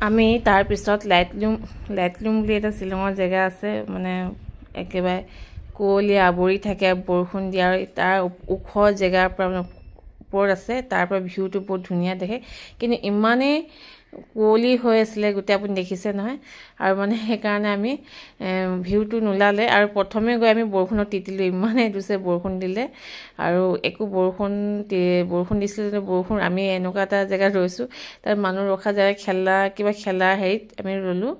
আমি তাৰপিছত লাইটলুম বুলি এটা শ্বিলঙৰ জেগা আছে, মানে একেবাৰে কুঁৱলী আৱৰি থাকে, বৰষুণ দিয়া, আৰু তাৰ ওখ জেগাৰ পৰা ওপৰত আছে, তাৰ পৰা ভিউটো বহুত ধুনীয়া দেখে, কিন্তু ইমানেই কুঁৱলী হৈ আছিলে গোটেই, আপুনি দেখিছে নহয়। আৰু মানে সেইকাৰণে আমি ভিউটো নোলালে, আৰু প্ৰথমে গৈ আমি বৰষুণত তিতিলোঁ, ইমানেই জোৰছে বৰষুণ দিলে, আৰু একো বৰষুণ দিছিলে যে বৰষুণ, আমি এনেকুৱা এটা জেগাত ৰৈছোঁ, তাত মানুহ ৰখা জেগা কিবা খেলাৰ হেৰিত আমি ৰ'লোঁ,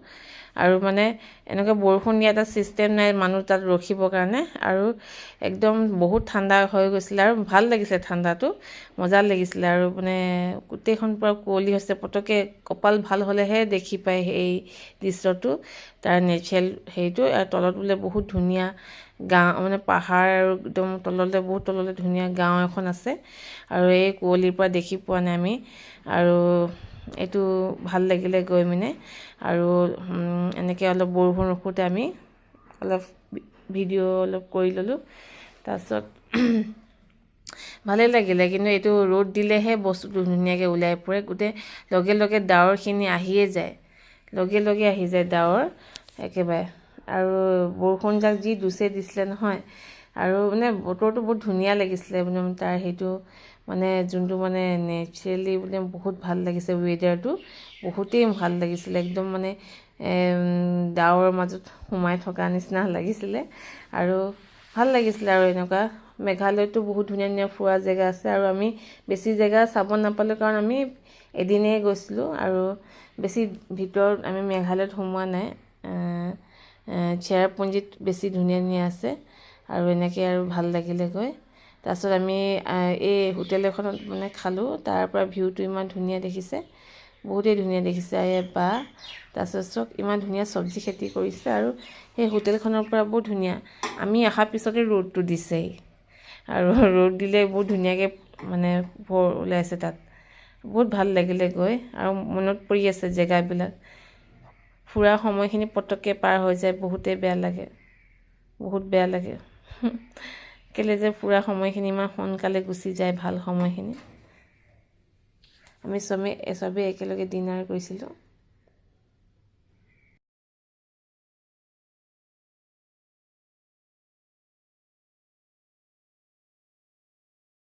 আৰু মানে এনেকুৱা বৰষুণ দিয়া এটা ছিষ্টেম নাই মানুহ তাত ৰখিবৰ কাৰণে, আৰু একদম বহুত ঠাণ্ডা হৈ গৈছিলে, আৰু ভাল লাগিছিলে, ঠাণ্ডাটো মজা লাগিছিলে, আৰু মানে গোটেইখন পূৰা কুঁৱলী হৈছে, পটককৈ কপাল ভাল হ'লেহে দেখি পায় সেই দৃশ্যটো, তাৰ নেচাৰেল হেৰিটো। আৰু তলত বোলে বহুত ধুনীয়া গাঁও, মানে পাহাৰ, আৰু একদম বহুত তললৈ ধুনীয়া গাঁও এখন আছে, আৰু এই কুঁৱলীৰ পৰা দেখি পোৱা নাই আমি, আৰু এইটো ভাল লাগিলে গৈ মানে। আৰু এনেকৈ অলপ বৰষুণ ৰখোঁতে আমি অলপ ভিডিঅ' অলপ কৰি ল'লোঁ, তাৰপিছত ভালেই লাগিলে। কিন্তু এইটো ৰ'দ দিলেহে বস্তুটো ধুনীয়াকৈ ওলাই পৰে, গোটেই লগে লগে ডাৱৰখিনি আহিয়ে যায়, লগে লগে আহি যায় ডাৱৰ একেবাৰে, আৰু বৰষুণজাক যি জোৰছে দিছিলে নহয়, আৰু মানে বতৰটো বহুত ধুনীয়া লাগিছিলে, মানে তাৰ সেইটো মানে যোনটো মানে নেচাৰেলি মানে বহুত ভাল লাগিছে, ৱেডাৰটো বহুতেই ভাল লাগিছিলে, একদম মানে ডাৱৰৰ মাজত সোমাই থকা নিচিনা লাগিছিলে, আৰু ভাল লাগিছিলে। আৰু এনেকুৱা মেঘালয়তো বহুত ধুনীয়া ধুনীয়া ফুৰা জেগা আছে, আৰু আমি বেছি জেগা চাব নাপালোঁ, কাৰণ আমি এদিনেই গৈছিলোঁ, আৰু বেছি ভিতৰত আমি মেঘালয়ত সোমোৱা নাই। চেৰাপুঞ্জীত বেছি ধুনীয়া ধুনীয়া আছে, আৰু এনেকৈ আৰু ভাল লাগিলে গৈ। তাৰপিছত আমি এই হোটেল এখনত মানে খালোঁ, তাৰ পৰা ভিউটো ইমান ধুনীয়া দেখিছে, বহুতেই ধুনীয়া দেখিছে। বা তাৰপিছত চব ইমান ধুনীয়া চব্জি খেতি কৰিছে, আৰু সেই হোটেলখনৰ পৰা বহুত ধুনীয়া। আমি অহাৰ পিছতে ৰ'দটো দিছেহি, আৰু ৰ'দ দিলে বহুত ধুনীয়াকৈ মানে পোহৰ ওলাইছে তাত, বহুত ভাল লাগিলে গৈ, আৰু মনত পৰি আছে জেগাবিলাক। ফুৰা সময়খিনি পটককৈ পাৰ হৈ যায়, বহুতেই বেয়া লাগে, বহুত বেয়া লাগে কেলৈ যে ফুৰা সময়খিনি ইমান সোনকালে গুচি যায়, ভাল সময়খিনি। আমি চবেই একেলগে ডিনাৰ কৰিছিলোঁ।